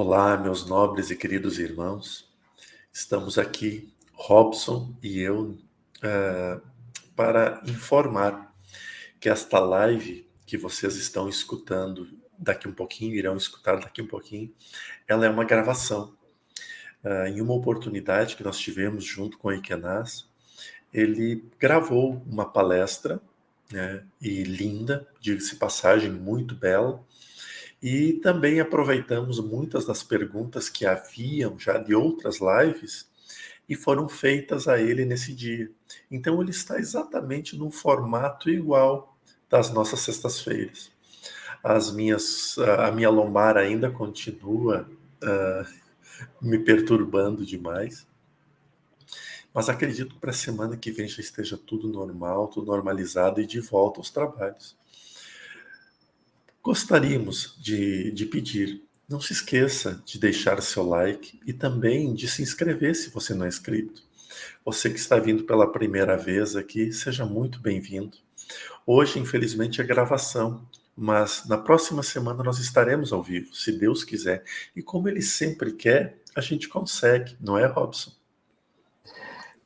Olá, meus nobres e queridos irmãos. Estamos aqui, Robson e eu, para informar que esta live que vocês estão escutando daqui um pouquinho, irão escutar daqui um pouquinho, ela é uma gravação. Em uma oportunidade que nós tivemos junto com o Ikenaz, ele gravou uma palestra, né, e linda, diga-se passagem, muito bela. E também aproveitamos muitas das perguntas que haviam já de outras lives e foram feitas a ele nesse dia. Então ele está exatamente num formato igual das nossas sextas-feiras. A minha lombar ainda continua me perturbando demais, mas acredito que para a semana que vem já esteja tudo normal, tudo normalizado e de volta aos trabalhos. Gostaríamos de pedir, não se esqueça de deixar seu like e também de se inscrever se você não é inscrito. Você que está vindo pela primeira vez aqui, seja muito bem-vindo. Hoje, infelizmente, é gravação, mas na próxima semana nós estaremos ao vivo, se Deus quiser. E como Ele sempre quer, a gente consegue, não é, Robson?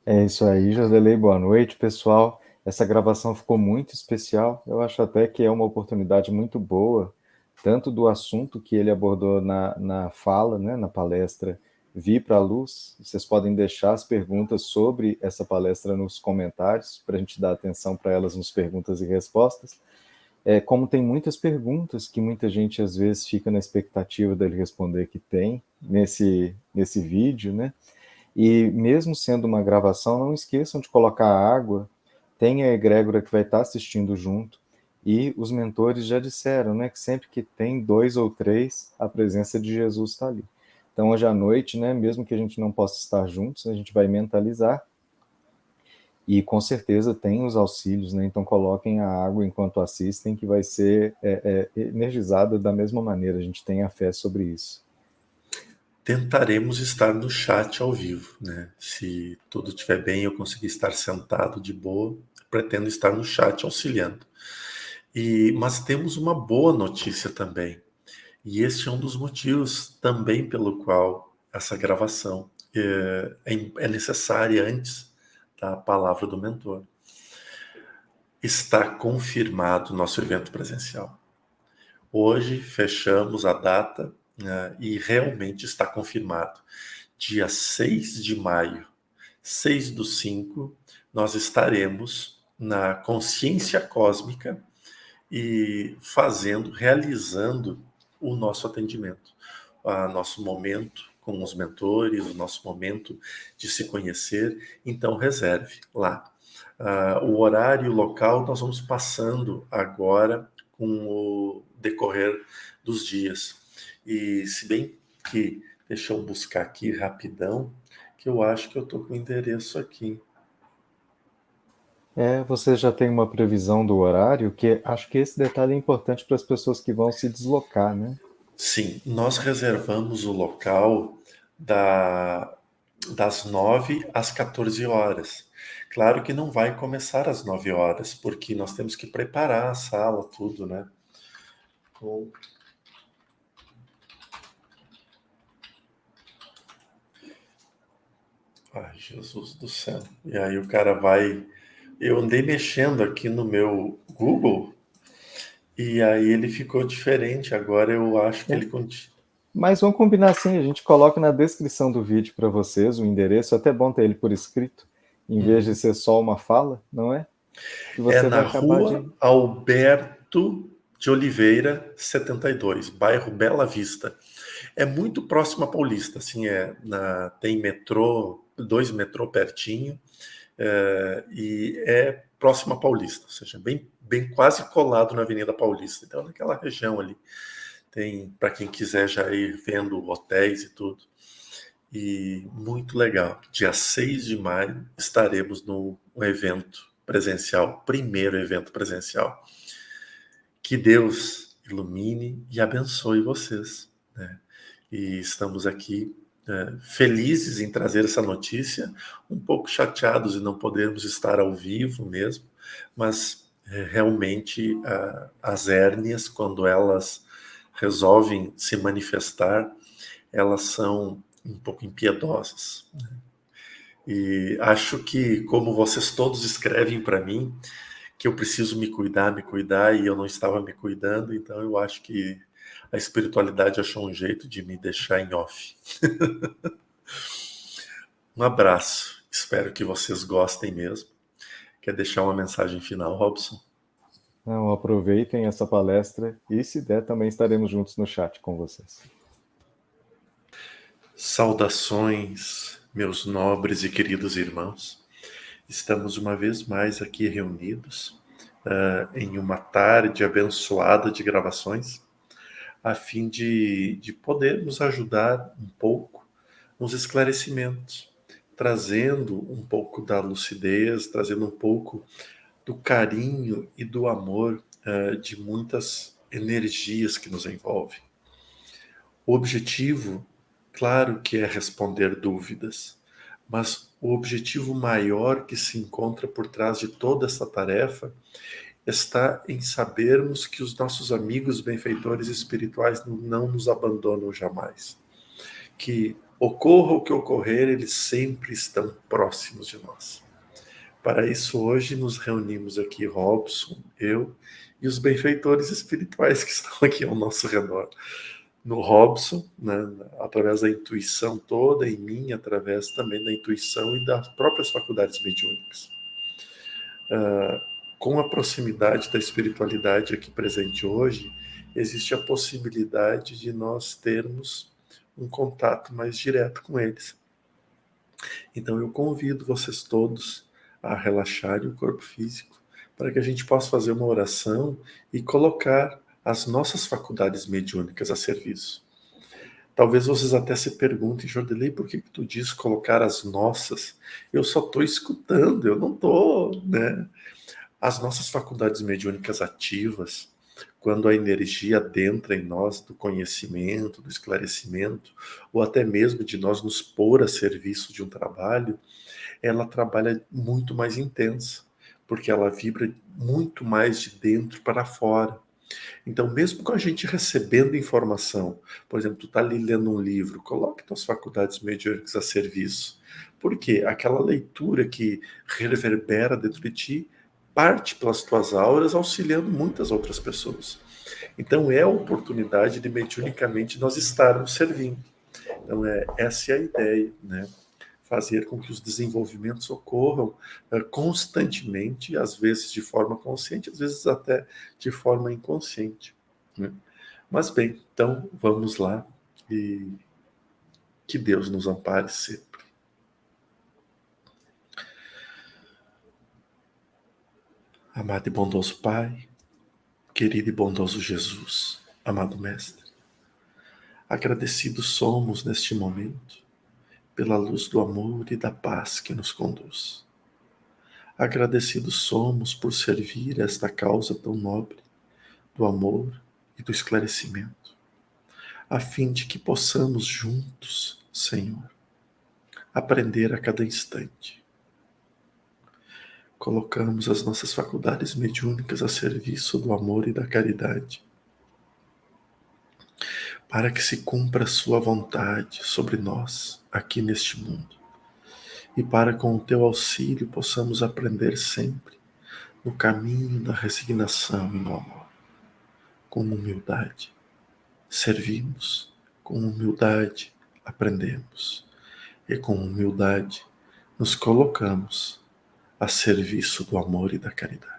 É isso aí, Joselei, boa noite, pessoal. Essa gravação ficou muito especial. Eu acho até que é uma oportunidade muito boa, tanto do assunto que ele abordou na fala, né, na palestra, vir para a luz. Vocês podem deixar as perguntas sobre essa palestra nos comentários, para a gente dar atenção para elas nos perguntas e respostas. Como tem muitas perguntas que muita gente às vezes fica na expectativa dele responder que tem nesse vídeo, né? E mesmo sendo uma gravação, não esqueçam de colocar água, tem a egrégora que vai estar assistindo junto, e os mentores já disseram, né, que sempre que tem 2 ou 3, a presença de Jesus está ali. Então hoje à noite, né, mesmo que a gente não possa estar juntos, a gente vai mentalizar, e com certeza tem os auxílios, né, então coloquem a água enquanto assistem, que vai ser energizada da mesma maneira, a gente tem a fé sobre isso. Tentaremos estar no chat ao vivo, né? Se tudo estiver bem, eu conseguir estar sentado de boa, pretendo estar no chat auxiliando. Mas temos uma boa notícia também. E este é um dos motivos também pelo qual essa gravação é necessária antes da palavra do mentor. Está confirmado o nosso evento presencial. Hoje fechamos a data, né, e realmente está confirmado. Dia 6 de maio, 6/5, nós estaremos na consciência cósmica e realizando o nosso atendimento, nosso momento com os mentores, o nosso momento de se conhecer. Então reserve lá. O horário e o local nós vamos passando agora com o decorrer dos dias. E se bem que, deixa eu buscar aqui rapidão, que eu acho que eu estou com o endereço aqui. Você já tem uma previsão do horário, que acho que esse detalhe é importante para as pessoas que vão se deslocar, né? Sim, nós reservamos o local das 9 às 14 horas. Claro que não vai começar às 9 horas, porque nós temos que preparar a sala, tudo, né? Ai, Jesus do céu. E aí o cara vai. Eu andei mexendo aqui no meu Google e aí ele ficou diferente. Agora eu acho que ele continua. Mas vamos combinar assim, a gente coloca na descrição do vídeo para vocês o endereço, é até bom ter ele por escrito, em vez de ser só uma fala, não é? Que É você na vai acabar rua Alberto de Oliveira, 72, bairro Bela Vista. É muito próximo à Paulista, assim, tem metrô, 2 metrô pertinho, e é próximo à Paulista, ou seja, bem quase colado na Avenida Paulista. Então, naquela região ali, tem para quem quiser já ir vendo hotéis e tudo. E muito legal. Dia 6 de maio estaremos no evento presencial, primeiro evento presencial. Que Deus ilumine e abençoe vocês, né? E estamos aqui felizes em trazer essa notícia, um pouco chateados em não podermos estar ao vivo mesmo, mas realmente as hérnias, quando elas resolvem se manifestar, elas são um pouco impiedosas. E acho que, como vocês todos escrevem para mim, que eu preciso me cuidar, e eu não estava me cuidando, então eu acho que a espiritualidade achou um jeito de me deixar em off. Um abraço, espero que vocês gostem mesmo. Quer deixar uma mensagem final, Robson? Não, aproveitem essa palestra e, se der, também estaremos juntos no chat com vocês. Saudações, meus nobres e queridos irmãos. Estamos uma vez mais aqui reunidos em uma tarde abençoada de gravações, a fim de podermos ajudar um pouco nos esclarecimentos, trazendo um pouco da lucidez, trazendo um pouco do carinho e do amor de muitas energias que nos envolvem. O objetivo, claro que é responder dúvidas, mas o objetivo maior que se encontra por trás de toda essa tarefa está em sabermos que os nossos amigos benfeitores espirituais não nos abandonam jamais. Que ocorra o que ocorrer, eles sempre estão próximos de nós. Para isso, hoje nos reunimos aqui, Robson, eu e os benfeitores espirituais que estão aqui ao nosso redor. No Robson, né, através da intuição toda, em mim, através também da intuição e das próprias faculdades mediúnicas. Com a proximidade da espiritualidade aqui presente hoje, existe a possibilidade de nós termos um contato mais direto com eles. Então eu convido vocês todos a relaxarem o corpo físico para que a gente possa fazer uma oração e colocar as nossas faculdades mediúnicas a serviço. Talvez vocês até se perguntem, Jordelei, por que tu diz colocar as nossas? Eu só estou escutando, eu não estou, né? As nossas faculdades mediúnicas ativas, quando a energia adentra em nós do conhecimento, do esclarecimento, ou até mesmo de nós nos pôr a serviço de um trabalho, ela trabalha muito mais intensa, porque ela vibra muito mais de dentro para fora. Então, mesmo com a gente recebendo informação, por exemplo, tu está ali lendo um livro, coloque tuas faculdades mediúnicas a serviço. Por quê? Aquela leitura que reverbera dentro de ti parte pelas tuas auras, auxiliando muitas outras pessoas. Então, é a oportunidade de mediunicamente nós estarmos servindo. Então, essa é a ideia, né? Fazer com que os desenvolvimentos ocorram constantemente, às vezes de forma consciente, às vezes até de forma inconsciente, né? Mas bem, então vamos lá e que Deus nos ampare sempre. Amado e bondoso Pai, querido e bondoso Jesus, amado Mestre, agradecidos somos neste momento pela luz do amor e da paz que nos conduz. Agradecidos somos por servir esta causa tão nobre, do amor e do esclarecimento, a fim de que possamos juntos, Senhor, aprender a cada instante. Colocamos as nossas faculdades mediúnicas a serviço do amor e da caridade, para que se cumpra a sua vontade sobre nós, aqui neste mundo, e para com o teu auxílio possamos aprender sempre no caminho da resignação e no amor. Com humildade servimos, com humildade aprendemos, e com humildade nos colocamos a serviço do amor e da caridade.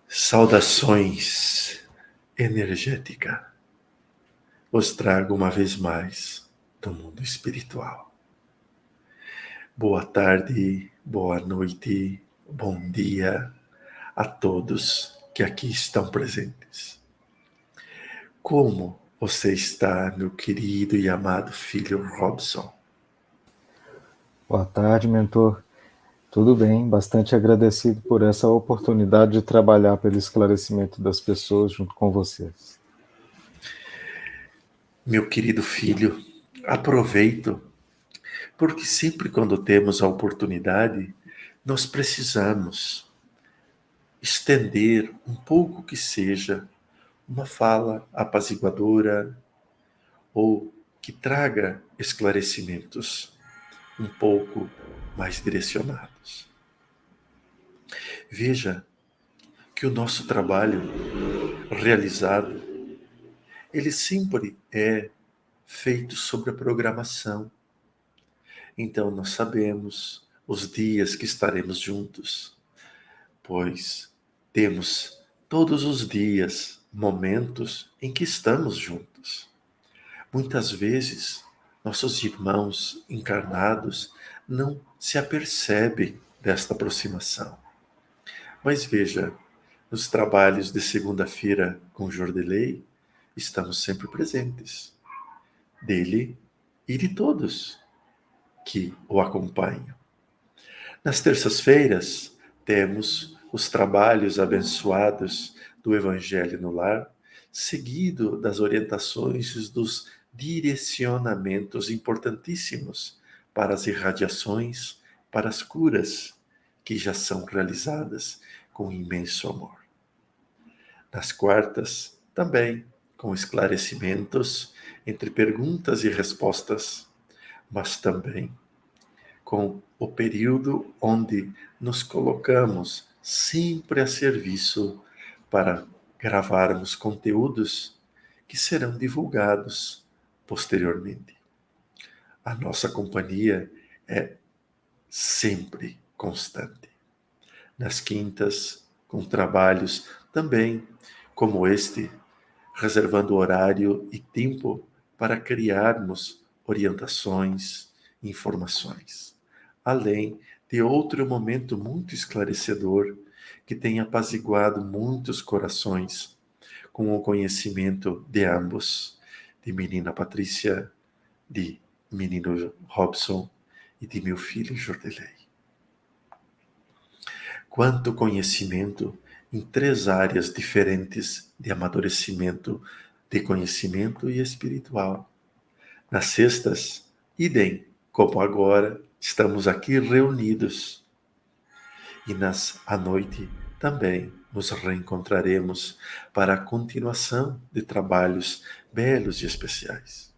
Saudações energética. Os trago uma vez mais do mundo espiritual. Boa tarde, boa noite, bom dia a todos que aqui estão presentes. Como você está, meu querido e amado filho Robson? Boa tarde, mentor. Tudo bem, bastante agradecido por essa oportunidade de trabalhar pelo esclarecimento das pessoas junto com vocês. Meu querido filho, aproveito, porque sempre quando temos a oportunidade, nós precisamos estender um pouco que seja uma fala apaziguadora ou que traga esclarecimentos um pouco mais direcionados. Veja que o nosso trabalho realizado, ele sempre é feito sobre a programação. Então nós sabemos os dias que estaremos juntos, pois temos todos os dias momentos em que estamos juntos. Muitas vezes, nossos irmãos encarnados não se apercebem desta aproximação. Mas veja, nos trabalhos de segunda-feira com Jordelei, estamos sempre presentes, dele e de todos que o acompanham. Nas terças-feiras, temos os trabalhos abençoados do Evangelho no Lar, seguido das orientações e dos direcionamentos importantíssimos para as irradiações, para as curas que já são realizadas com imenso amor. Nas quartas, também com esclarecimentos entre perguntas e respostas, mas também com o período onde nos colocamos sempre a serviço para gravarmos conteúdos que serão divulgados posteriormente. A nossa companhia é sempre constante. Nas quintas, com trabalhos também como este, reservando horário e tempo para criarmos orientações, informações, além de outro momento muito esclarecedor que tem apaziguado muitos corações com o conhecimento de ambos, de menina Patrícia, de menino Robson e de meu filho Jordelei. Quanto conhecimento em 3 áreas diferentes de amadurecimento, de conhecimento e espiritual. Nas sextas, idem, como agora estamos aqui reunidos. E à noite também nos reencontraremos para a continuação de trabalhos belos e especiais.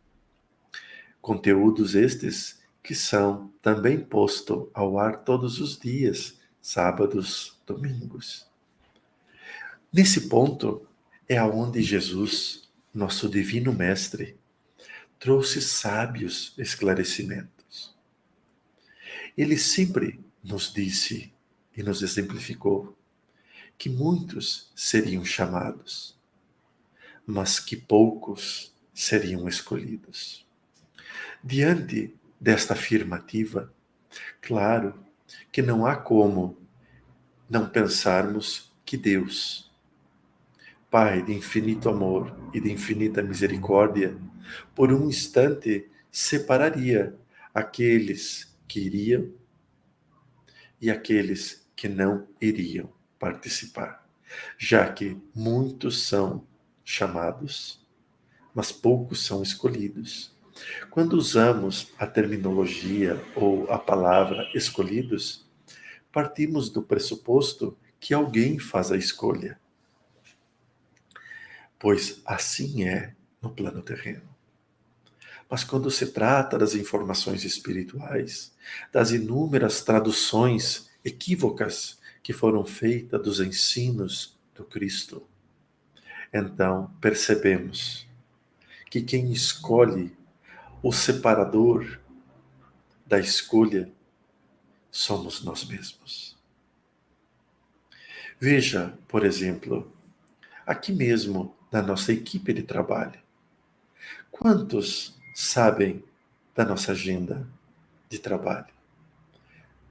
Conteúdos estes que são também postos ao ar todos os dias, sábados, domingos. Nesse ponto é aonde Jesus, nosso divino mestre, trouxe sábios esclarecimentos. Ele sempre nos disse e nos exemplificou que muitos seriam chamados, mas que poucos seriam escolhidos. Diante desta afirmativa, claro que não há como não pensarmos que Deus, Pai de infinito amor e de infinita misericórdia, por um instante separaria aqueles que iriam e aqueles que não iriam participar, já que muitos são chamados, mas poucos são escolhidos. Quando usamos a terminologia ou a palavra escolhidos, partimos do pressuposto que alguém faz a escolha, pois assim é no plano terreno. Mas quando se trata das informações espirituais, das inúmeras traduções equívocas que foram feitas dos ensinos do Cristo, então percebemos que quem escolhe, o separador da escolha, somos nós mesmos. Veja, por exemplo, aqui mesmo na nossa equipe de trabalho, quantos sabem da nossa agenda de trabalho?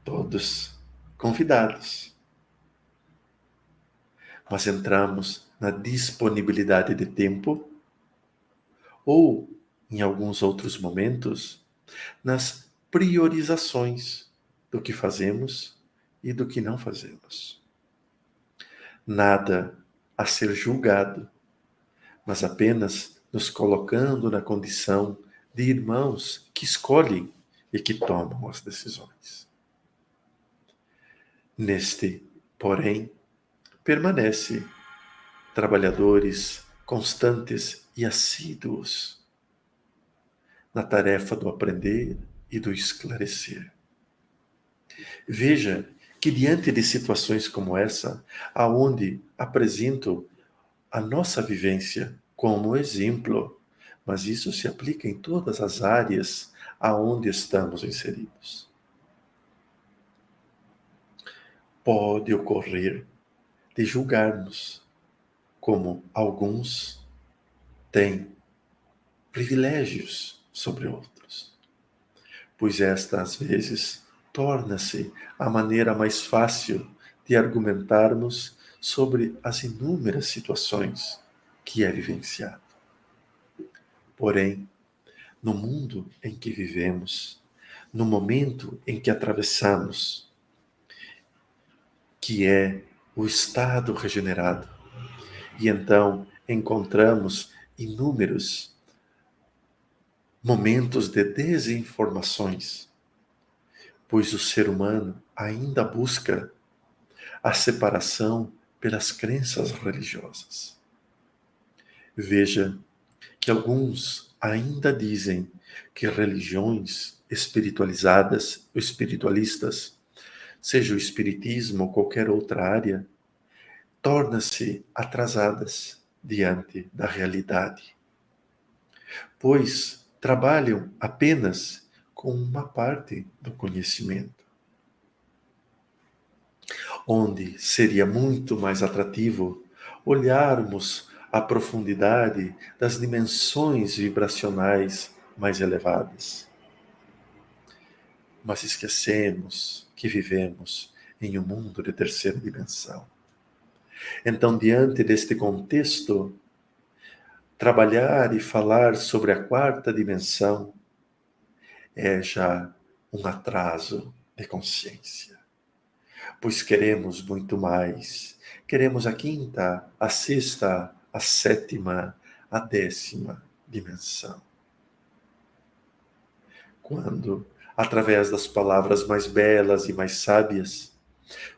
Todos convidados. Mas entramos na disponibilidade de tempo ou, em alguns outros momentos, nas priorizações do que fazemos e do que não fazemos. Nada a ser julgado, mas apenas nos colocando na condição de irmãos que escolhem e que tomam as decisões. Neste, porém, permanece trabalhadores constantes e assíduos na tarefa do aprender e do esclarecer. Veja que diante de situações como essa, aonde apresento a nossa vivência como exemplo, mas isso se aplica em todas as áreas aonde estamos inseridos. Pode ocorrer de julgarmos como alguns têm privilégios sobre outros, pois esta, às vezes, torna-se a maneira mais fácil de argumentarmos sobre as inúmeras situações que é vivenciado. Porém, no mundo em que vivemos, no momento em que atravessamos, que é o estado regenerado, e então encontramos inúmeros momentos de desinformações, pois o ser humano ainda busca a separação pelas crenças religiosas. Veja que alguns ainda dizem que religiões espiritualizadas ou espiritualistas, seja o espiritismo ou qualquer outra área, tornam-se atrasadas diante da realidade, pois trabalham apenas com uma parte do conhecimento, onde seria muito mais atrativo olharmos a profundidade das dimensões vibracionais mais elevadas. Mas esquecemos que vivemos em um mundo de terceira dimensão. Então, diante deste contexto, trabalhar e falar sobre a quarta dimensão é já um atraso de consciência, pois queremos muito mais. Queremos a quinta, a sexta, a sétima, a 10ª dimensão. Quando, através das palavras mais belas e mais sábias,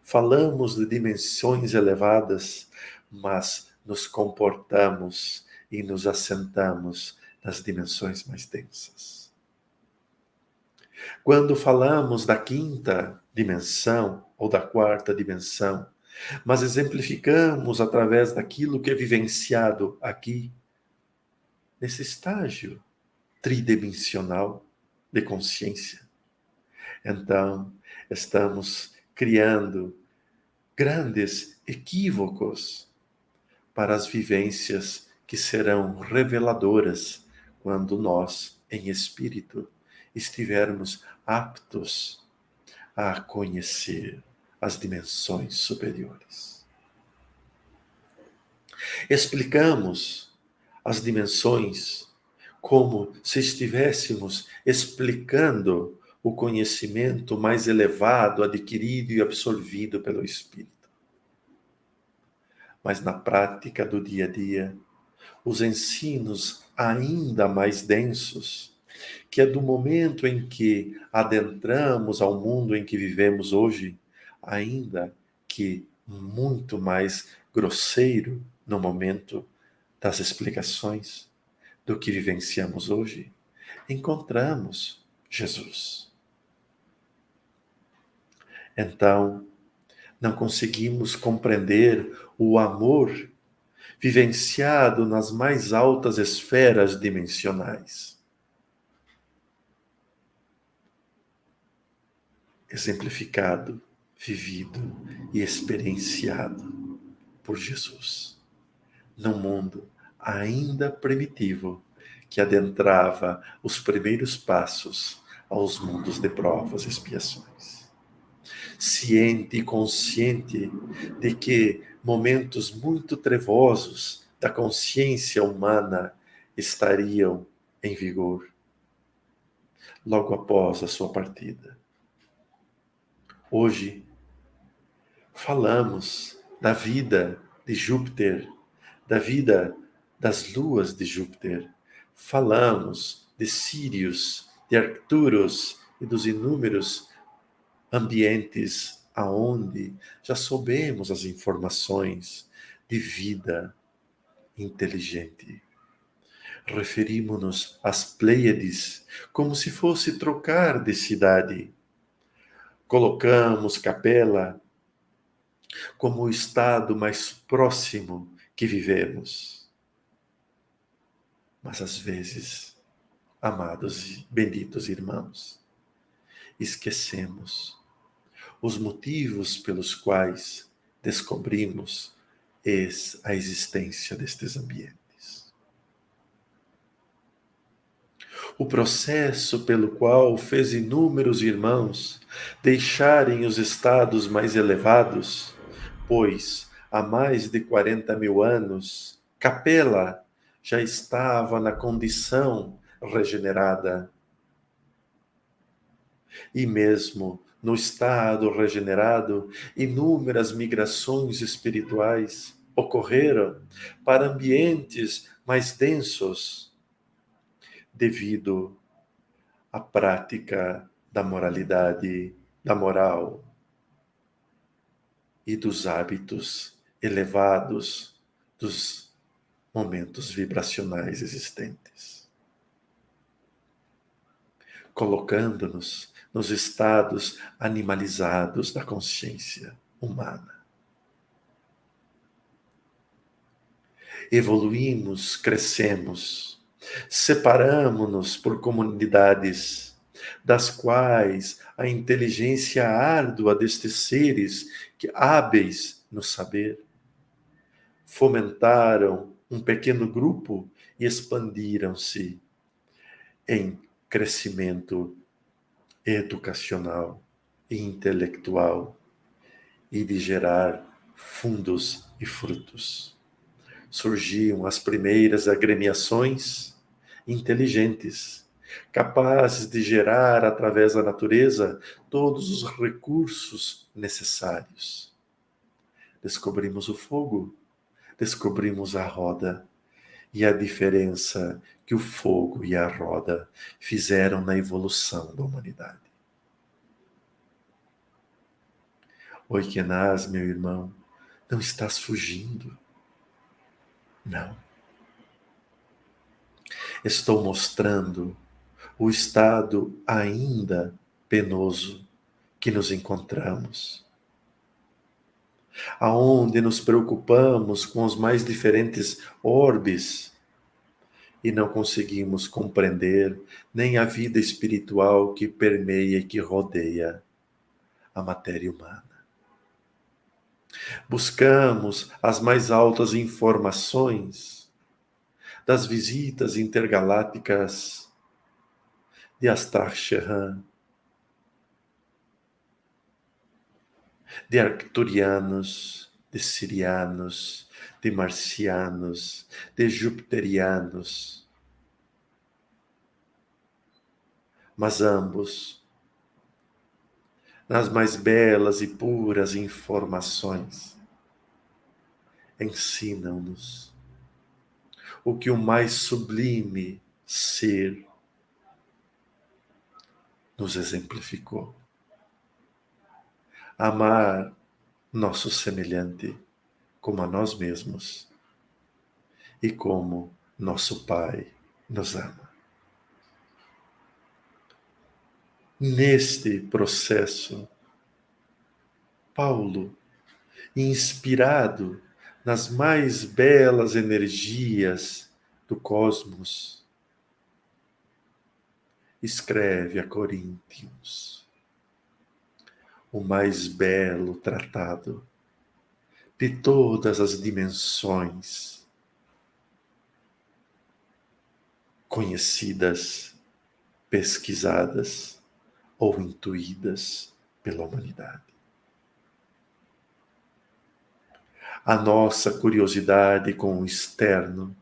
falamos de dimensões elevadas, mas nos comportamos e nos assentamos nas dimensões mais densas. Quando falamos da quinta dimensão ou da quarta dimensão, mas exemplificamos através daquilo que é vivenciado aqui, nesse estágio tridimensional de consciência, então estamos criando grandes equívocos para as vivências que serão reveladoras quando nós, em espírito, estivermos aptos a conhecer as dimensões superiores. Explicamos as dimensões como se estivéssemos explicando o conhecimento mais elevado, adquirido e absorvido pelo Espírito. Mas na prática do dia a dia, os ensinos ainda mais densos, que é do momento em que adentramos ao mundo em que vivemos hoje, ainda que muito mais grosseiro no momento das explicações do que vivenciamos hoje, encontramos Jesus. Então, não conseguimos compreender o amor vivenciado nas mais altas esferas dimensionais. Exemplificado, vivido e experienciado por Jesus, num mundo ainda primitivo que adentrava os primeiros passos aos mundos de provas e expiações. Ciente e consciente de que momentos muito trevosos da consciência humana estariam em vigor logo após a sua partida. Hoje, Falamos da vida de Júpiter, da vida das luas de Júpiter. Falamos de Sírius, de Arcturus e dos inúmeros ambientes aonde já soubemos as informações de vida inteligente. Referimos-nos às Pleiades como se fosse trocar de cidade. Colocamos Capela como o estado mais próximo que vivemos. Mas às vezes, amados e benditos irmãos, esquecemos os motivos pelos quais descobrimos a existência destes ambientes. O processo pelo qual fez inúmeros irmãos deixarem os estados mais elevados, pois há mais de 40 mil anos, Capela já estava na condição regenerada. E mesmo no estado regenerado, inúmeras migrações espirituais ocorreram para ambientes mais densos, devido à prática da moralidade, da moral e dos hábitos elevados dos momentos vibracionais existentes, colocando-nos nos estados animalizados da consciência humana. Evoluímos, crescemos, separamos-nos por comunidades, das quais a inteligência árdua destes seres, que hábeis no saber, fomentaram um pequeno grupo e expandiram-se em crescimento educacional e intelectual e de gerar fundos e frutos. Surgiam as primeiras agremiações inteligentes, capazes de gerar através da natureza todos os recursos necessários. Descobrimos o fogo, descobrimos a roda e a diferença que o fogo e a roda fizeram na evolução da humanidade. Oi, Kenaz, meu irmão, não estás fugindo. Não. Estou mostrando o estado ainda penoso que nos encontramos, aonde nos preocupamos com os mais diferentes orbes e não conseguimos compreender nem a vida espiritual que permeia e que rodeia a matéria humana. Buscamos as mais altas informações das visitas intergalácticas de Astaxerran, de arcturianos, de sirianos, de marcianos, de jupiterianos. Mas ambos, nas mais belas e puras informações, ensinam-nos o que o mais sublime ser nos exemplificou. Amar nosso semelhante como a nós mesmos e como nosso Pai nos ama. Neste processo, Paulo, inspirado nas mais belas energias do cosmos, escreve a Coríntios o mais belo tratado de todas as dimensões conhecidas, pesquisadas ou intuídas pela humanidade. A nossa curiosidade com o externo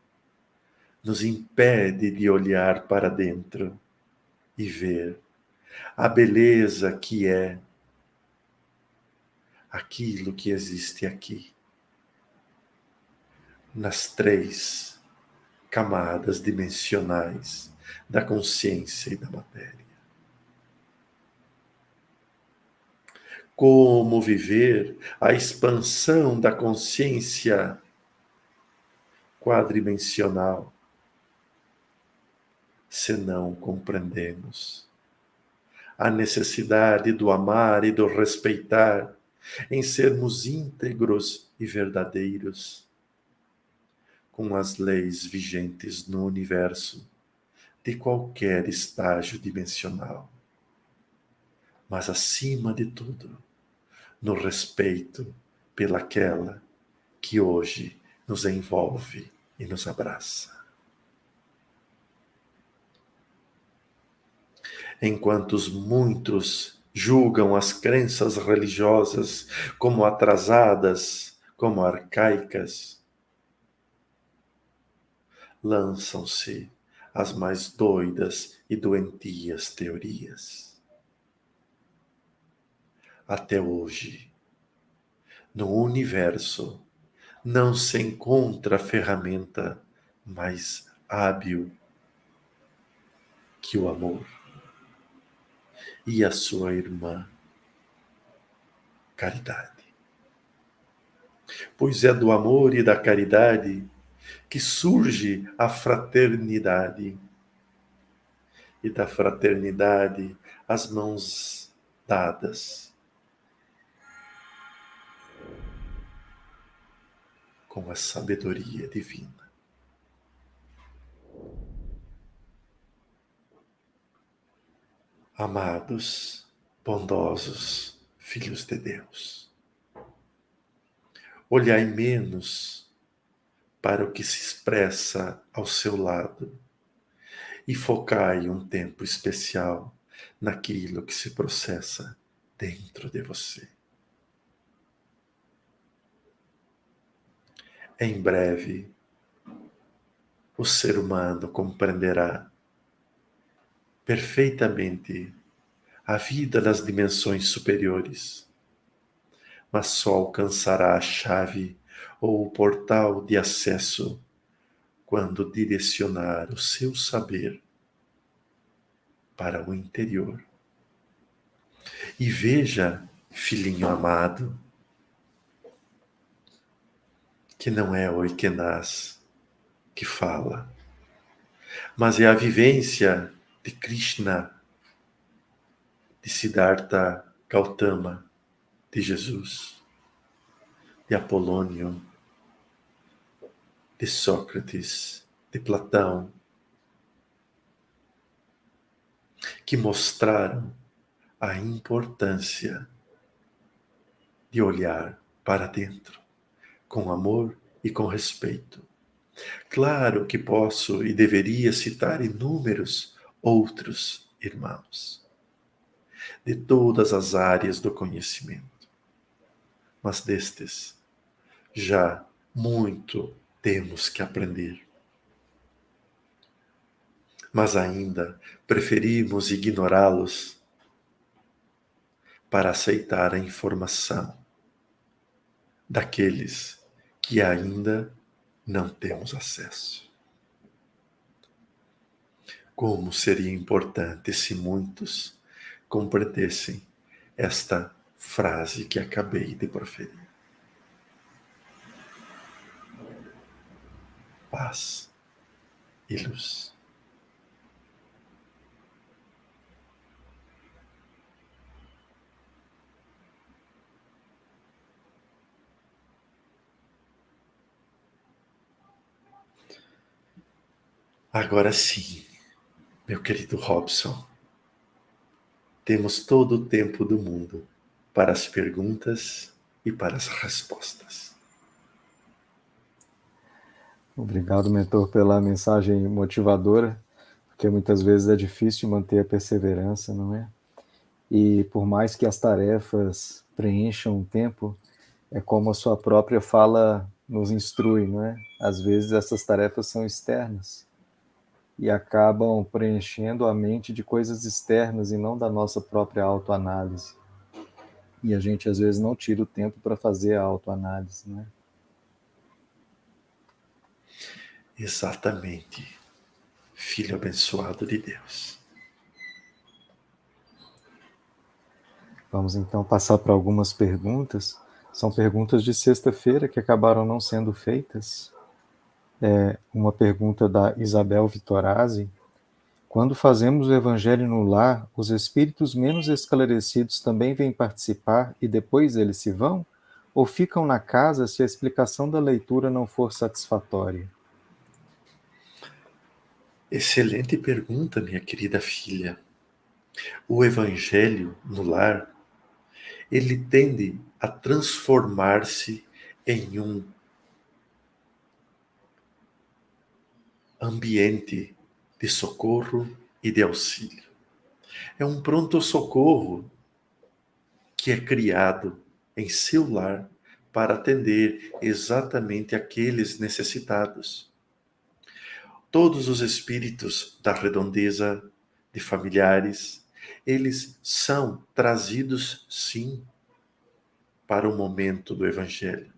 nos impede de olhar para dentro e ver a beleza que é aquilo que existe aqui, nas 3 camadas dimensionais da consciência e da matéria. Como viver a expansão da consciência quadridimensional se não compreendemos a necessidade do amar e do respeitar em sermos íntegros e verdadeiros com as leis vigentes no universo de qualquer estágio dimensional, mas acima de tudo, no respeito pelaquela que hoje nos envolve e nos abraça. Enquanto muitos julgam as crenças religiosas como atrasadas, como arcaicas, lançam-se as mais doidas e doentias teorias. Até hoje, no universo, não se encontra ferramenta mais hábil que o amor e a sua irmã, caridade. Pois é do amor e da caridade que surge a fraternidade. E da fraternidade, as mãos dadas com a sabedoria divina. Amados, bondosos filhos de Deus, olhai menos para o que se expressa ao seu lado e focai um tempo especial naquilo que se processa dentro de você. Em breve, o ser humano compreenderá perfeitamente a vida das dimensões superiores, mas só alcançará a chave ou o portal de acesso quando direcionar o seu saber para o interior. E veja, filhinho amado, que não é o Ikenaz que fala, mas é a vivência de Krishna, de Siddhartha Gautama, de Jesus, de Apolônio, de Sócrates, de Platão, que mostraram a importância de olhar para dentro, com amor e com respeito. Claro que posso e deveria citar inúmeros outros irmãos, de todas as áreas do conhecimento, mas destes já muito temos que aprender. Mas ainda preferimos ignorá-los para aceitar a informação daqueles que ainda não temos acesso. Como seria importante se muitos compreendessem esta frase que acabei de proferir. Paz e luz. Agora sim, meu querido Robson, temos todo o tempo do mundo para as perguntas e para as respostas. Obrigado, mentor, pela mensagem motivadora, porque muitas vezes é difícil manter a perseverança, não é? E por mais que as tarefas preencham o tempo, é como a sua própria fala nos instrui, não é? Às vezes essas tarefas são externas e acabam preenchendo a mente de coisas externas e não da nossa própria autoanálise. E a gente, às vezes, não tira o tempo para fazer a autoanálise, né? Exatamente, filho abençoado de Deus. Vamos, então, passar para algumas perguntas. São perguntas de sexta-feira que acabaram não sendo feitas. Uma pergunta da Isabel Vitorazzi. Quando fazemos o evangelho no lar, os espíritos menos esclarecidos também vêm participar e depois eles se vão? Ou ficam na casa se a explicação da leitura não for satisfatória? Excelente pergunta, minha querida filha. O evangelho no lar, ele tende a transformar-se em um ambiente de socorro e de auxílio. É um pronto-socorro que é criado em seu lar para atender exatamente aqueles necessitados. Todos os espíritos da redondeza, de familiares, eles são trazidos, sim, para o momento do Evangelho.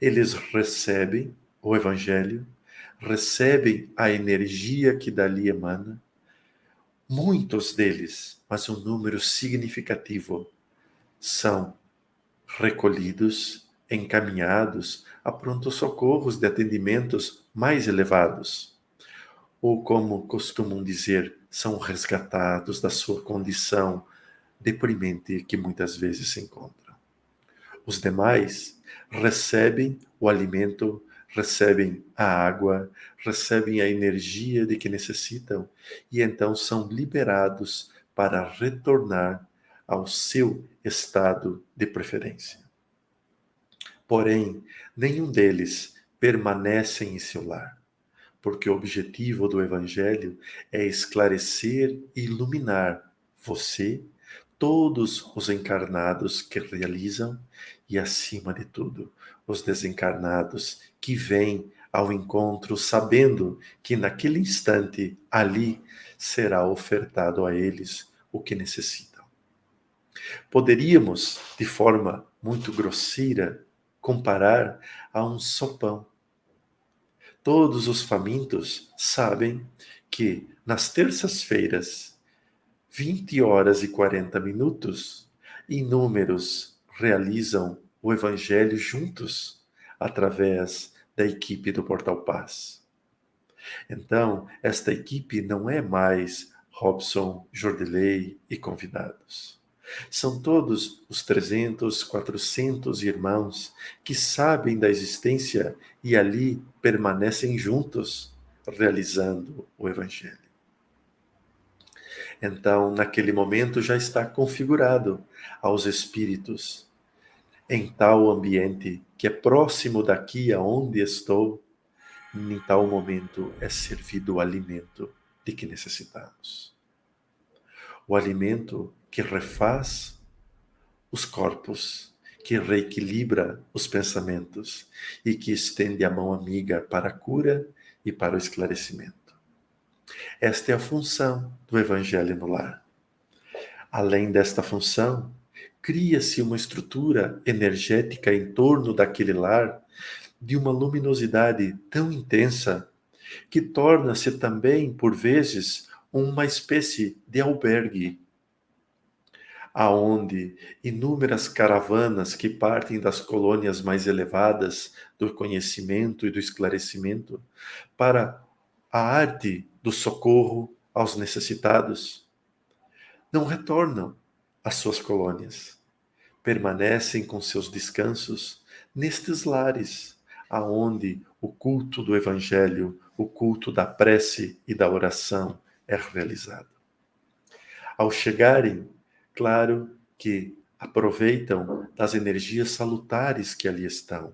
Eles recebem o Evangelho, recebem a energia que dali emana. Muitos deles, mas um número significativo, são recolhidos, encaminhados a pronto-socorros de atendimentos mais elevados. Ou, como costumam dizer, são resgatados da sua condição deprimente que muitas vezes se encontram. Os demais recebem o alimento, recebem a água, recebem a energia de que necessitam e então são liberados para retornar ao seu estado de preferência. Porém, nenhum deles permanece em seu lar, porque o objetivo do Evangelho é esclarecer e iluminar você, todos os encarnados que realizam e, acima de tudo, os desencarnados que vêm ao encontro sabendo que naquele instante ali será ofertado a eles o que necessitam. Poderíamos, de forma muito grosseira, comparar a um sopão. Todos os famintos sabem que nas terças-feiras, 20 horas e 40 minutos, inúmeros realizam o Evangelho juntos, através da equipe do Portal Paz. Então, esta equipe não é mais Robson, Jordelei e convidados. São todos os 300, 400 irmãos que sabem da existência e ali permanecem juntos, realizando o Evangelho. Então, naquele momento já está configurado aos espíritos, em tal ambiente que é próximo daqui aonde estou, em tal momento é servido o alimento de que necessitamos. O alimento que refaz os corpos, que reequilibra os pensamentos e que estende a mão amiga para a cura e para o esclarecimento. Esta é a função do Evangelho no lar. Além desta função, cria-se uma estrutura energética em torno daquele lar de uma luminosidade tão intensa que torna-se também, por vezes, uma espécie de albergue, aonde inúmeras caravanas que partem das colônias mais elevadas do conhecimento e do esclarecimento para a arte do socorro aos necessitados não retornam às suas colônias, permanecem com seus descansos nestes lares, aonde o culto do Evangelho, o culto da prece e da oração é realizado. Ao chegarem, claro que aproveitam das energias salutares que ali estão,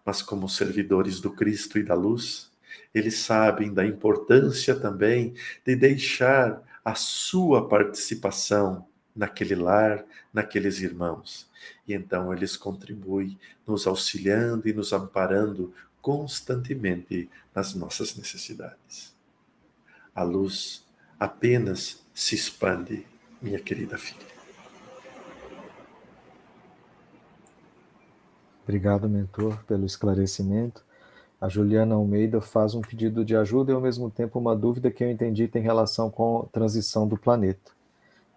mas como servidores do Cristo e da luz, eles sabem da importância também de deixar a sua participação naquele lar, naqueles irmãos. E então eles contribuem nos auxiliando e nos amparando constantemente nas nossas necessidades. A luz apenas se expande, minha querida filha. Obrigado, mentor, pelo esclarecimento. A Juliana Almeida faz um pedido de ajuda e, ao mesmo tempo, uma dúvida que eu entendi tem relação com a transição do planeta.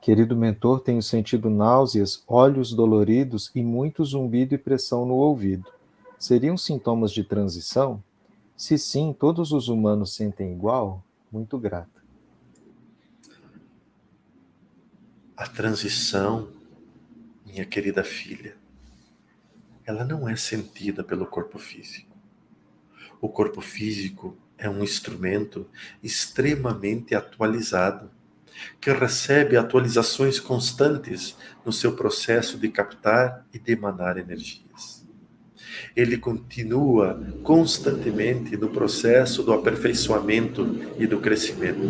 Querido mentor, tenho sentido náuseas, olhos doloridos e muito zumbido e pressão no ouvido. Seriam sintomas de transição? Se sim, todos os humanos sentem igual? Muito grata. A transição, minha querida filha, ela não é sentida pelo corpo físico. O corpo físico é um instrumento extremamente atualizado, que recebe atualizações constantes no seu processo de captar e de emanar energias. Ele continua constantemente no processo do aperfeiçoamento e do crescimento,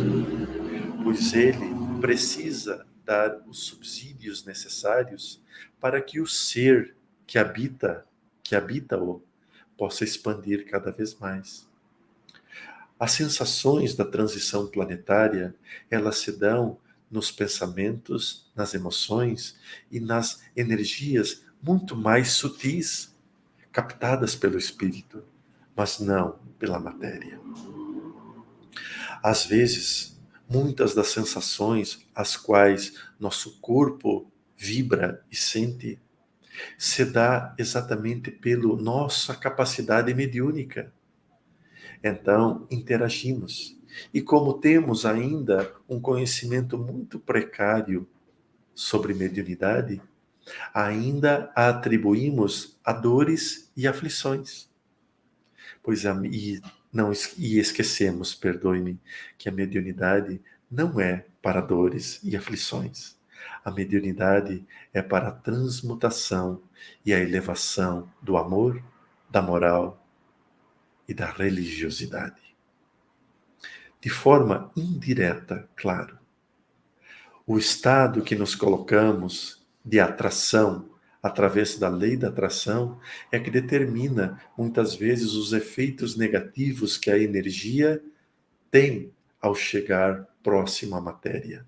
pois ele precisa dar os subsídios necessários para que o ser que habita-o, possa expandir cada vez mais. As sensações da transição planetária, elas se dão nos pensamentos, nas emoções e nas energias muito mais sutis, captadas pelo espírito, mas não pela matéria. Às vezes, muitas das sensações às quais nosso corpo vibra e sente se dá exatamente pela nossa capacidade mediúnica. Então, interagimos. E como temos ainda um conhecimento muito precário sobre mediunidade, ainda a atribuímos a dores e aflições. E esquecemos, perdoe-me, que a mediunidade não é para dores e aflições. A mediunidade é para a transmutação e a elevação do amor, da moral e da religiosidade. De forma indireta, claro. O estado que nos colocamos de atração, através da lei da atração, é que determina muitas vezes os efeitos negativos que a energia tem ao chegar próximo à matéria.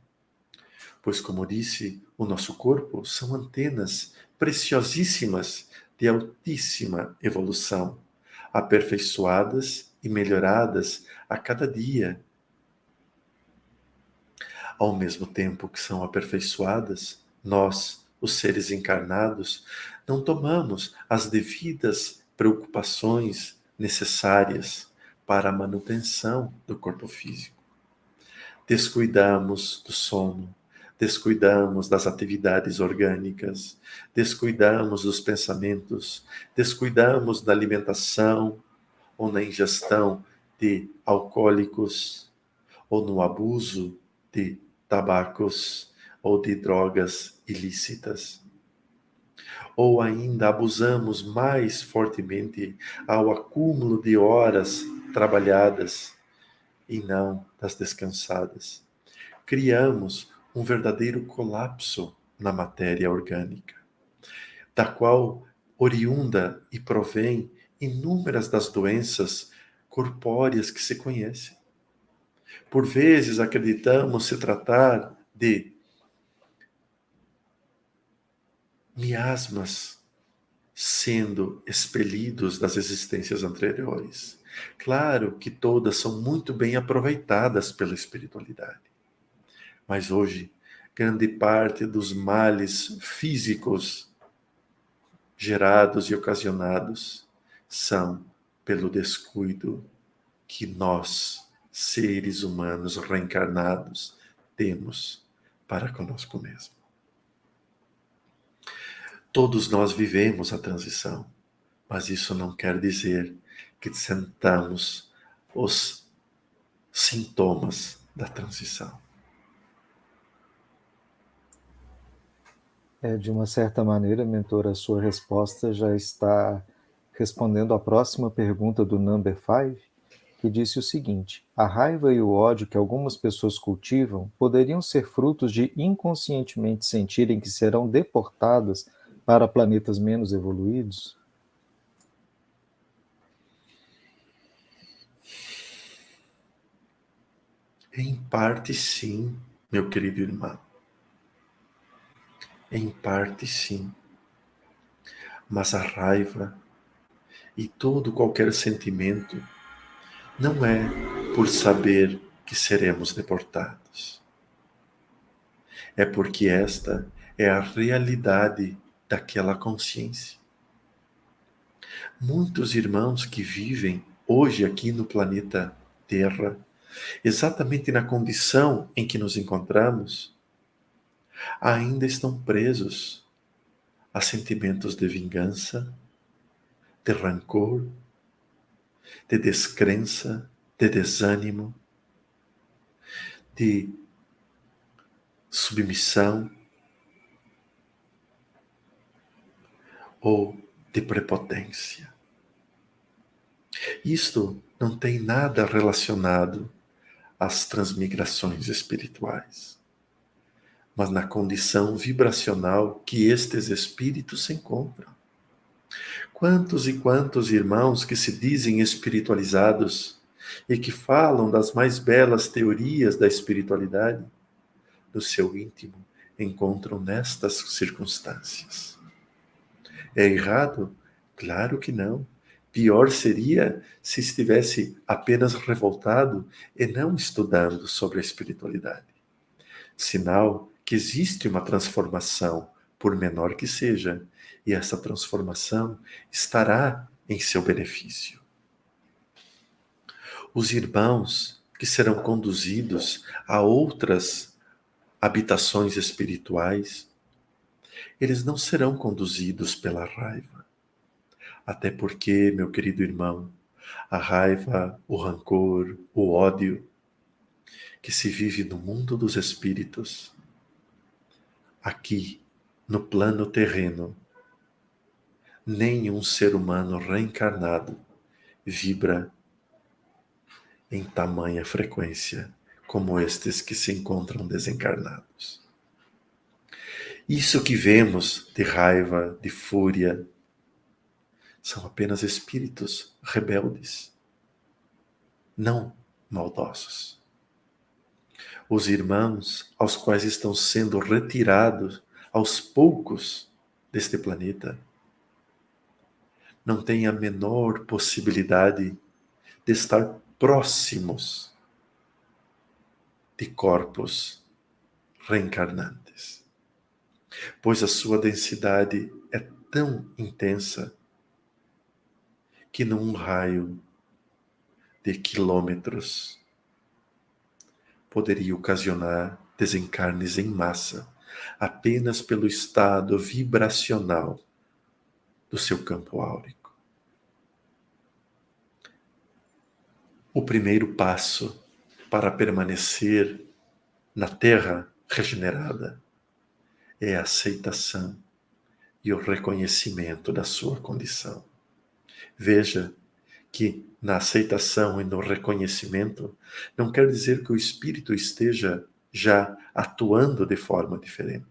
Pois, como disse, o nosso corpo são antenas preciosíssimas de altíssima evolução, aperfeiçoadas e melhoradas a cada dia. Ao mesmo tempo que são aperfeiçoadas, nós, os seres encarnados, não tomamos as devidas preocupações necessárias para a manutenção do corpo físico. Descuidamos do sono, descuidamos das atividades orgânicas, descuidamos dos pensamentos, descuidamos da alimentação ou na ingestão de alcoólicos ou no abuso de tabacos ou de drogas ilícitas. Ou ainda abusamos mais fortemente ao acúmulo de horas trabalhadas e não das descansadas. Criamos um verdadeiro colapso na matéria orgânica, da qual oriunda e provém inúmeras das doenças corpóreas que se conhecem. Por vezes acreditamos se tratar de miasmas sendo expelidos das existências anteriores. Claro que todas são muito bem aproveitadas pela espiritualidade. Mas hoje, grande parte dos males físicos gerados e ocasionados são pelo descuido que nós, seres humanos reencarnados, temos para conosco mesmo. Todos nós vivemos a transição, mas isso não quer dizer que sentamos os sintomas da transição. De uma certa maneira, mentor, a sua resposta já está respondendo à próxima pergunta do Number 5, que disse o seguinte: a raiva e o ódio que algumas pessoas cultivam poderiam ser frutos de inconscientemente sentirem que serão deportadas para planetas menos evoluídos? Em parte, sim, meu querido irmão. Em parte, sim. Mas a raiva e todo qualquer sentimento não é por saber que seremos deportados. É porque esta é a realidade daquela consciência. Muitos irmãos que vivem hoje aqui no planeta Terra, exatamente na condição em que nos encontramos, ainda estão presos a sentimentos de vingança, de rancor, de descrença, de desânimo, de submissão ou de prepotência. Isto não tem nada relacionado às transmigrações espirituais, mas na condição vibracional que estes espíritos se encontram. Quantos e quantos irmãos que se dizem espiritualizados e que falam das mais belas teorias da espiritualidade, no seu íntimo encontram nestas circunstâncias. É errado? Claro que não. Pior seria se estivesse apenas revoltado e não estudando sobre a espiritualidade. Sinal que existe uma transformação, por menor que seja, e essa transformação estará em seu benefício. Os irmãos que serão conduzidos a outras habitações espirituais, eles não serão conduzidos pela raiva. Até porque, meu querido irmão, a raiva, o rancor, o ódio que se vive no mundo dos espíritos, aqui, no plano terreno, nenhum ser humano reencarnado vibra em tamanha frequência como estes que se encontram desencarnados. Isso que vemos de raiva, de fúria, são apenas espíritos rebeldes, não maldosos. Os irmãos aos quais estão sendo retirados aos poucos deste planeta não têm a menor possibilidade de estar próximos de corpos reencarnantes, pois a sua densidade é tão intensa que num raio de quilômetros poderia ocasionar desencarnes em massa, apenas pelo estado vibracional do seu campo áurico. O primeiro passo para permanecer na Terra regenerada é a aceitação e o reconhecimento da sua condição. Veja que na aceitação e no reconhecimento não quer dizer que o espírito esteja já atuando de forma diferente,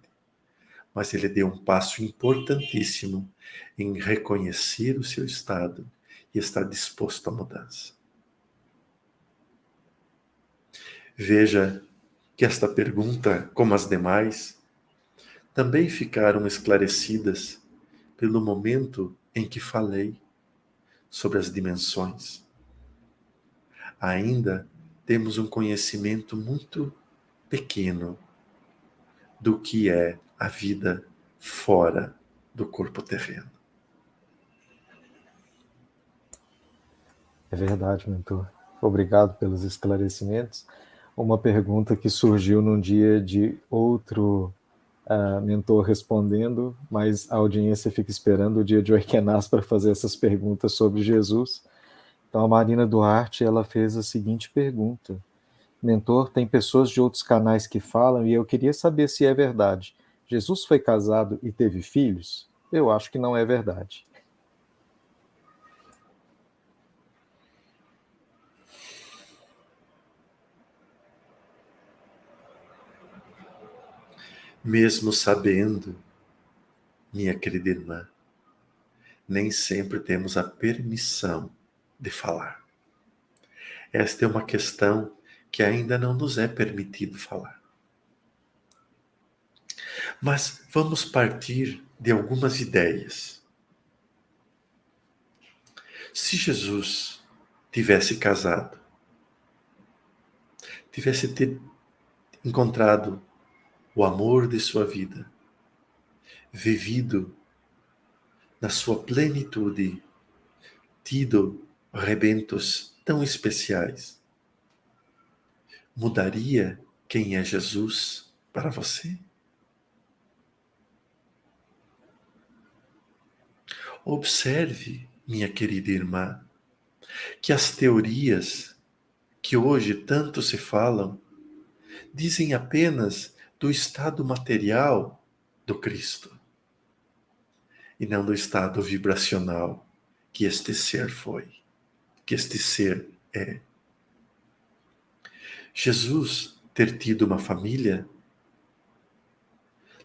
mas ele deu um passo importantíssimo em reconhecer o seu estado e estar disposto à mudança. Veja que esta pergunta, como as demais, também ficaram esclarecidas pelo momento em que falei sobre as dimensões. Ainda temos um conhecimento muito pequeno do que é a vida fora do corpo terreno. É verdade, mentor. Obrigado pelos esclarecimentos. Uma pergunta que surgiu num dia de outro mentor respondendo, mas a audiência fica esperando o dia de Oikenás para fazer essas perguntas sobre Jesus. Então, a Marina Duarte, ela fez a seguinte pergunta. Mentor, tem pessoas de outros canais que falam e eu queria saber se é verdade. Jesus foi casado e teve filhos? Eu acho que não é verdade. Mesmo sabendo, minha querida irmã, nem sempre temos a permissão de falar. Esta é uma questão que ainda não nos é permitido falar. Mas vamos partir de algumas ideias. Se Jesus tivesse casado, tivesse encontrado o amor de sua vida, vivido na sua plenitude, tido rebentos tão especiais, mudaria quem é Jesus para você? Observe, minha querida irmã, que as teorias que hoje tanto se falam dizem apenas do estado material do Cristo e não do estado vibracional que este ser foi, que este ser é. Jesus ter tido uma família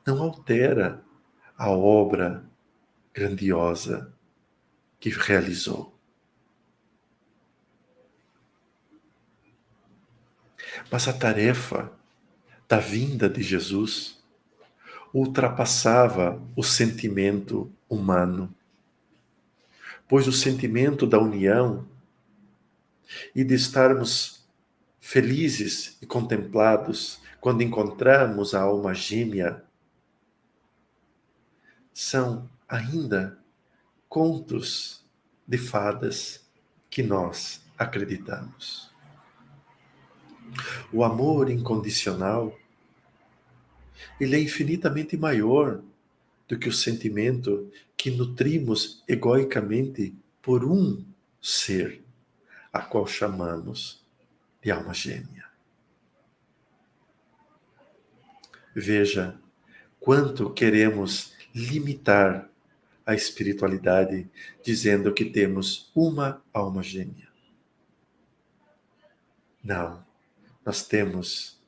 não altera a obra grandiosa que realizou. Mas a tarefa da vinda de Jesus ultrapassava o sentimento humano, pois o sentimento da união e de estarmos felizes e contemplados quando encontramos a alma gêmea são ainda contos de fadas que nós acreditamos. O amor incondicional, ele é infinitamente maior do que o sentimento que nutrimos egoicamente por um ser, a qual chamamos de alma gêmea. Veja quanto queremos limitar a espiritualidade dizendo que temos uma alma gêmea. Não, nós temos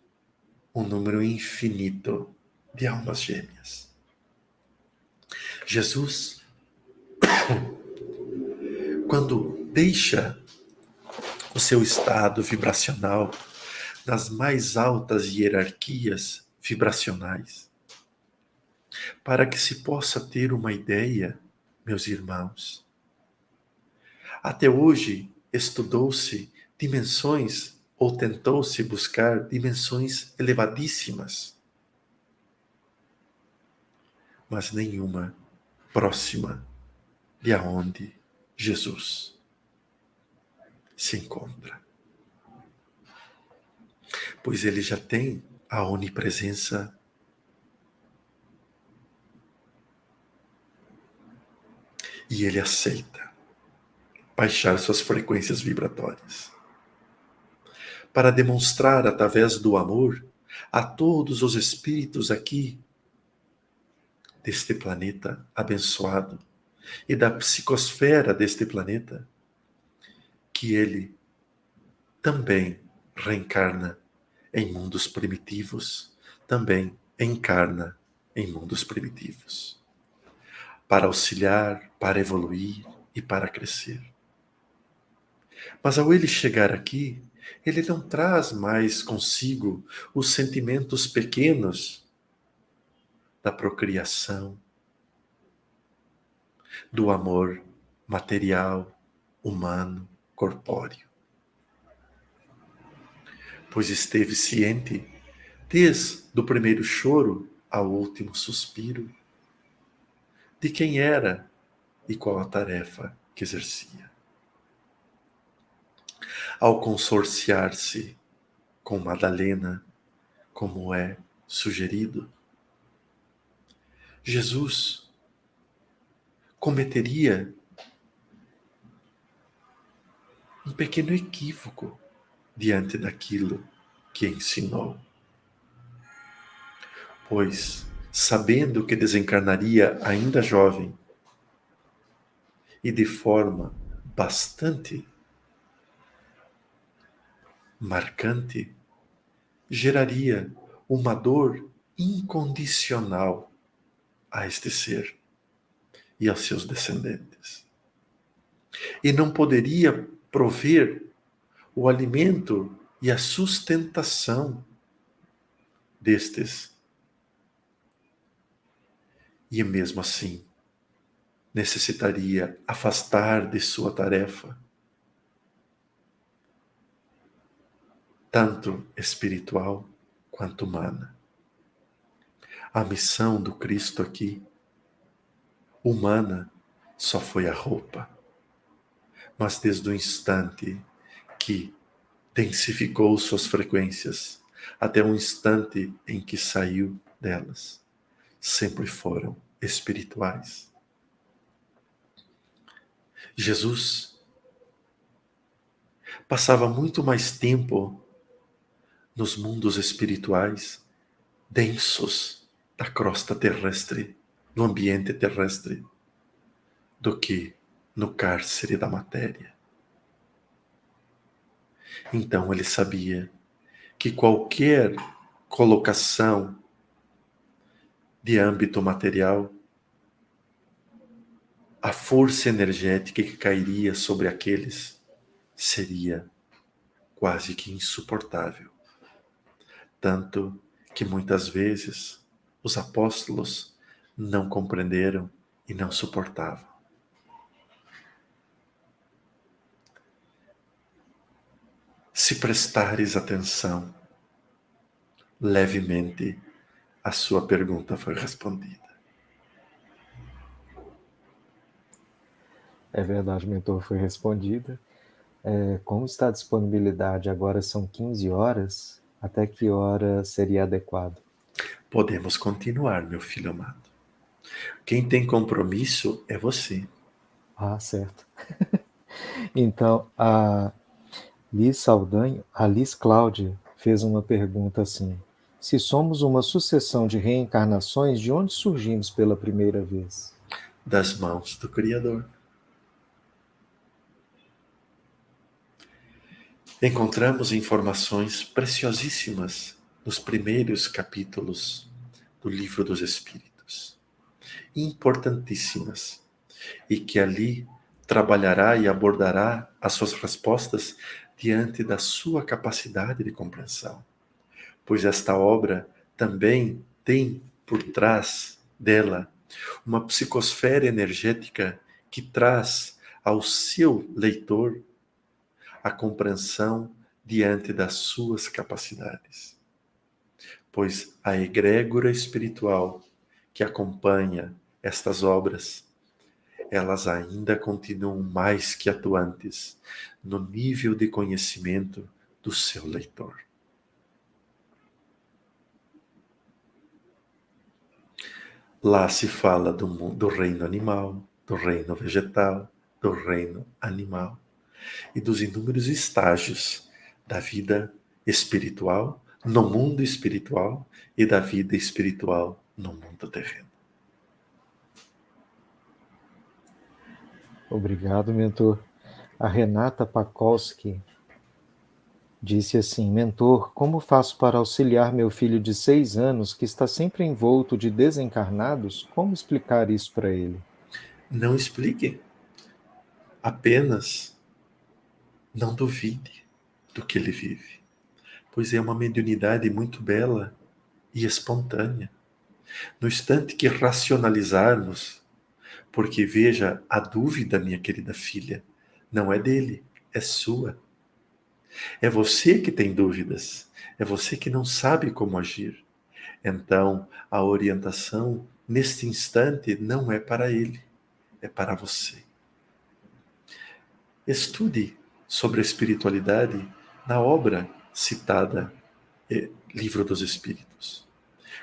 um número infinito de almas gêmeas. Jesus, quando deixa o seu estado vibracional nas mais altas hierarquias vibracionais, para que se possa ter uma ideia, meus irmãos, até hoje estudou-se dimensões ou tentou-se buscar dimensões elevadíssimas, mas nenhuma próxima de aonde Jesus se encontra. Pois ele já tem a onipresença e ele aceita baixar suas frequências vibratórias para demonstrar através do amor a todos os espíritos aqui deste planeta abençoado e da psicosfera deste planeta que ele também reencarna em mundos primitivos, também encarna em mundos primitivos, para auxiliar, para evoluir e para crescer. Mas ao ele chegar aqui, ele não traz mais consigo os sentimentos pequenos da procriação, do amor material, humano, corpóreo. Pois esteve ciente, desde o primeiro choro ao último suspiro, de quem era e qual a tarefa que exercia. Ao consorciar-se com Madalena, como é sugerido, Jesus cometeria um pequeno equívoco diante daquilo que ensinou. Pois, sabendo que desencarnaria ainda jovem e de forma bastante marcante, geraria uma dor incondicional a este ser e aos seus descendentes. E não poderia prover o alimento e a sustentação destes. E mesmo assim, necessitaria afastar de sua tarefa, tanto espiritual quanto humana. A missão do Cristo aqui, humana, só foi a roupa. Mas desde o instante que densificou suas frequências, até o instante em que saiu delas, sempre foram espirituais. Jesus passava muito mais tempo nos mundos espirituais densos da crosta terrestre, no ambiente terrestre, do que no cárcere da matéria. Então ele sabia que qualquer colocação de âmbito material, a força energética que cairia sobre aqueles seria quase que insuportável. Tanto que muitas vezes os apóstolos não compreenderam e não suportavam. Se prestares atenção, levemente, a sua pergunta foi respondida. É verdade, mentor, foi respondida. Como está a disponibilidade? Agora são 15 horas. Até que hora seria adequado? Podemos continuar, meu filho amado. Quem tem compromisso é você. Ah, certo. Então, a Liz Cláudia fez uma pergunta assim: se somos uma sucessão de reencarnações, de onde surgimos pela primeira vez? Das mãos do Criador. Encontramos informações preciosíssimas nos primeiros capítulos do Livro dos Espíritos, importantíssimas, e que ali trabalhará e abordará as suas respostas diante da sua capacidade de compreensão, pois esta obra também tem por trás dela uma psicosfera energética que traz ao seu leitor a compreensão diante das suas capacidades. Pois a egrégora espiritual que acompanha estas obras, elas ainda continuam mais que atuantes no nível de conhecimento do seu leitor. Lá se fala do reino animal, do reino vegetal, do reino animal e dos inúmeros estágios da vida espiritual, no mundo espiritual, e da vida espiritual no mundo terreno. Obrigado, mentor. A Renata Pakolski disse assim: mentor, como faço para auxiliar meu filho de 6 anos que está sempre envolto de desencarnados? Como explicar isso para ele? Não explique, apenas não duvide do que ele vive, pois é uma mediunidade muito bela e espontânea. No instante que racionalizarmos, porque veja, a dúvida, minha querida filha, não é dele, é sua. É você que tem dúvidas, é você que não sabe como agir. Então, a orientação neste instante não é para ele, é para você. Estude sobre a espiritualidade na obra citada, Livro dos Espíritos.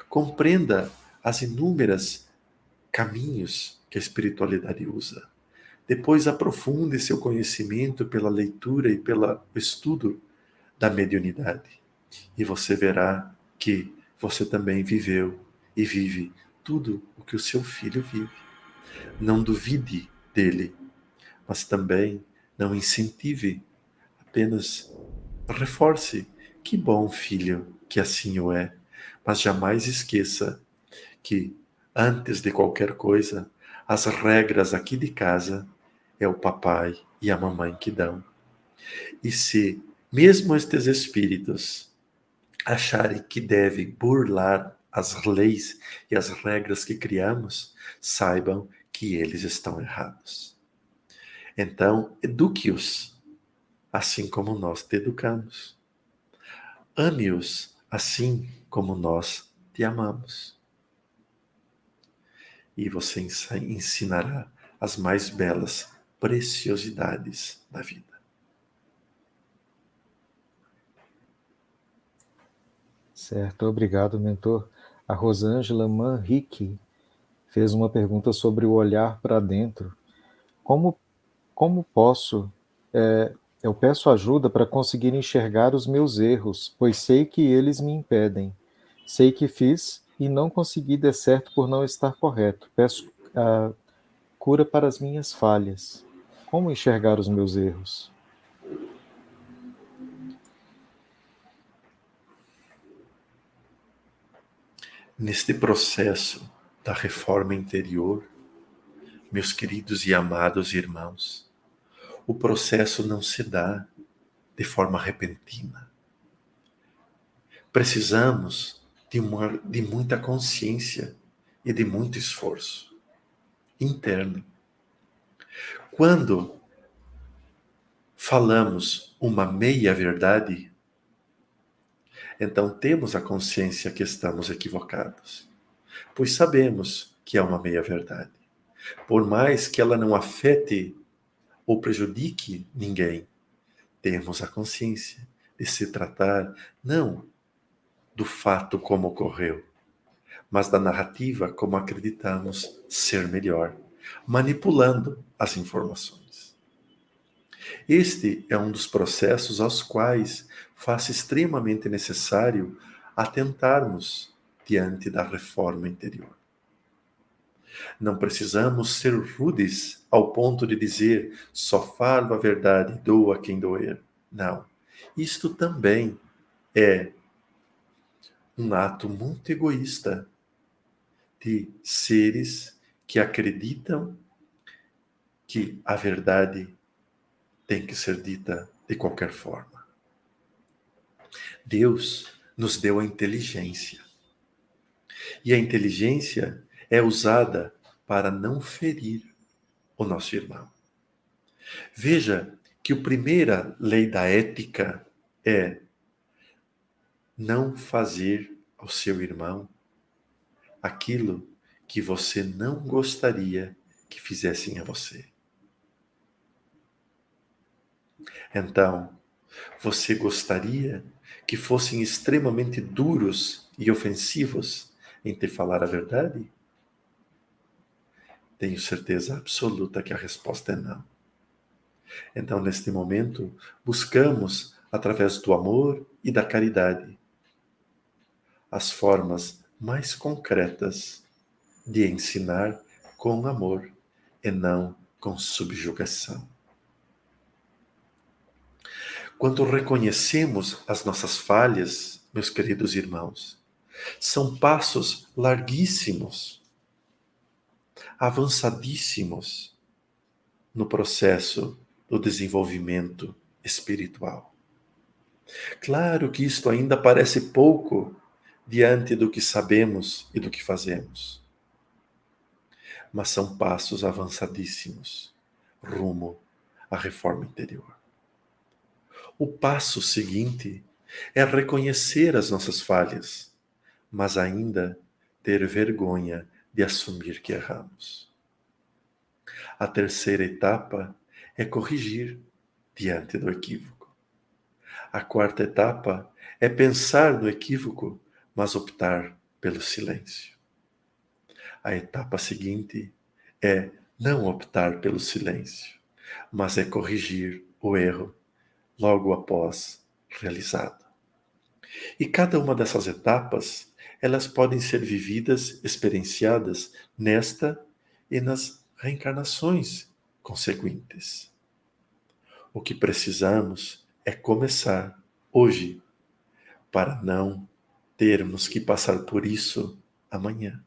Compreenda as inúmeras caminhos que a espiritualidade usa. Depois aprofunde seu conhecimento pela leitura e pelo estudo da mediunidade. E você verá que você também viveu e vive tudo o que o seu filho vive. Não duvide dele, mas também não incentive, apenas reforce. Que bom, filho, que assim o é, mas jamais esqueça que, antes de qualquer coisa, as regras aqui de casa é o papai e a mamãe que dão. E se mesmo estes espíritos acharem que devem burlar as leis e as regras que criamos, saibam que eles estão errados. Então, eduque-os, assim como nós te educamos. Ame-os, assim como nós te amamos. E você ensinará as mais belas preciosidades da vida. Certo, obrigado, mentor. A Rosângela Manrique fez uma pergunta sobre o olhar para dentro. Como posso... eu peço ajuda para conseguir enxergar os meus erros, pois sei que eles me impedem. Sei que fiz e não consegui dar certo por não estar correto. Peço cura para as minhas falhas. Como enxergar os meus erros? Neste processo da reforma interior, meus queridos e amados irmãos, o processo não se dá de forma repentina. Precisamos de muita consciência e de muito esforço interno. Quando falamos uma meia-verdade, então temos a consciência que estamos equivocados, pois sabemos que é uma meia-verdade. Por mais que ela não afete ou prejudique ninguém, temos a consciência de se tratar não do fato como ocorreu, mas da narrativa como acreditamos ser melhor, manipulando as informações. Este é um dos processos aos quais faz extremamente necessário atentarmos diante da reforma interior. Não precisamos ser rudes ao ponto de dizer só falo a verdade, doa quem doer. Não. Isto também é um ato muito egoísta de seres que acreditam que a verdade tem que ser dita de qualquer forma. Deus nos deu a inteligência. E a inteligência é usada para não ferir o nosso irmão. Veja que a primeira lei da ética é não fazer ao seu irmão aquilo que você não gostaria que fizessem a você. Então, você gostaria que fossem extremamente duros e ofensivos em te falar a verdade? Tenho certeza absoluta que a resposta é não. Então, neste momento, buscamos, através do amor e da caridade, as formas mais concretas de ensinar com amor e não com subjugação. Quando reconhecemos as nossas falhas, meus queridos irmãos, são passos larguíssimos, avançadíssimos no processo do desenvolvimento espiritual. Claro que isto ainda parece pouco diante do que sabemos e do que fazemos, mas são passos avançadíssimos rumo à reforma interior. O passo seguinte é reconhecer as nossas falhas, mas ainda ter vergonha de assumir que erramos. A terceira etapa é corrigir diante do equívoco. A quarta etapa é pensar no equívoco, mas optar pelo silêncio. A etapa seguinte é não optar pelo silêncio, mas é corrigir o erro logo após realizado. E cada uma dessas etapas, elas podem ser vividas, experienciadas nesta e nas reencarnações consequentes. O que precisamos é começar hoje, para não termos que passar por isso amanhã.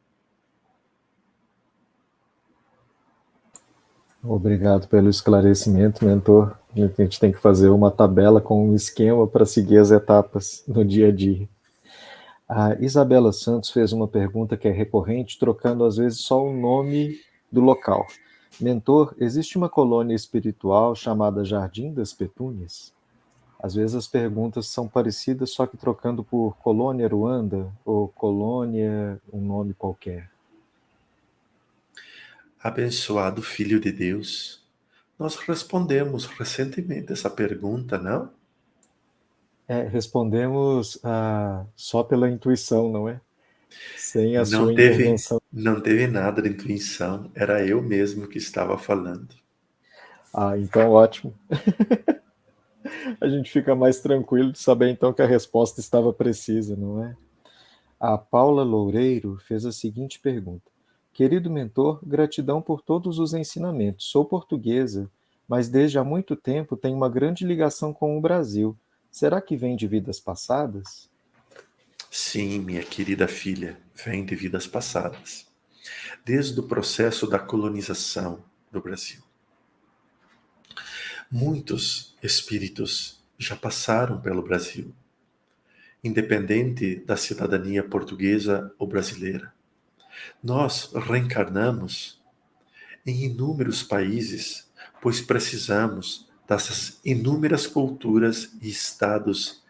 Obrigado pelo esclarecimento, mentor. A gente tem que fazer uma tabela com um esquema para seguir as etapas no dia a dia. A Isabela Santos fez uma pergunta que é recorrente, trocando às vezes só o nome do local. Mentor, existe uma colônia espiritual chamada Jardim das Petúnias? Às vezes as perguntas são parecidas, só que trocando por Colônia Ruanda ou Colônia, um nome qualquer. Abençoado Filho de Deus, nós respondemos recentemente essa pergunta, não? Respondemos só pela intuição, não é? Sem a Não sua teve, intervenção. não teve nada de intuição, era eu mesmo que estava falando. Então ótimo. A gente fica mais tranquilo de saber então que a resposta estava precisa, não é? A Paula Loureiro fez a seguinte pergunta: Querido mentor, gratidão por todos os ensinamentos. Sou portuguesa, mas desde há muito tempo tenho uma grande ligação com o Brasil. Será que vem de vidas passadas? Sim, minha querida filha, vem de vidas passadas. Desde o processo da colonização do Brasil. Muitos espíritos já passaram pelo Brasil, independente da cidadania portuguesa ou brasileira. Nós reencarnamos em inúmeros países, pois precisamos dessas inúmeras culturas e estados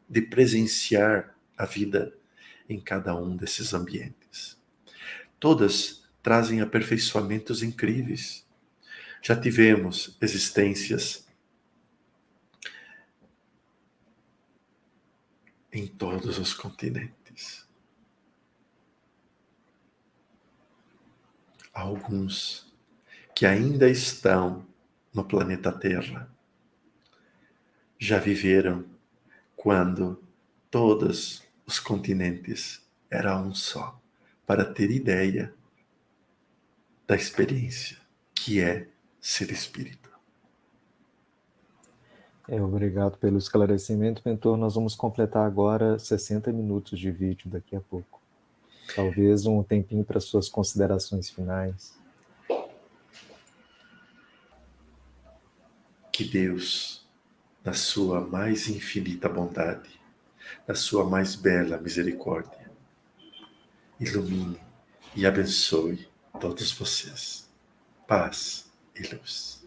de presenciar a vida em cada um desses ambientes. Todas trazem aperfeiçoamentos incríveis. Já tivemos existências em todos os continentes. Alguns que ainda estão no planeta Terra já viveram quando todos os continentes eram um só, para ter ideia da experiência que é ser espírito. Obrigado pelo esclarecimento, mentor. Nós vamos completar agora 60 minutos de vídeo daqui a pouco. Talvez um tempinho para suas considerações finais. Que Deus, na sua mais infinita bondade, na sua mais bela misericórdia, ilumine e abençoe todos vocês. Paz e luz.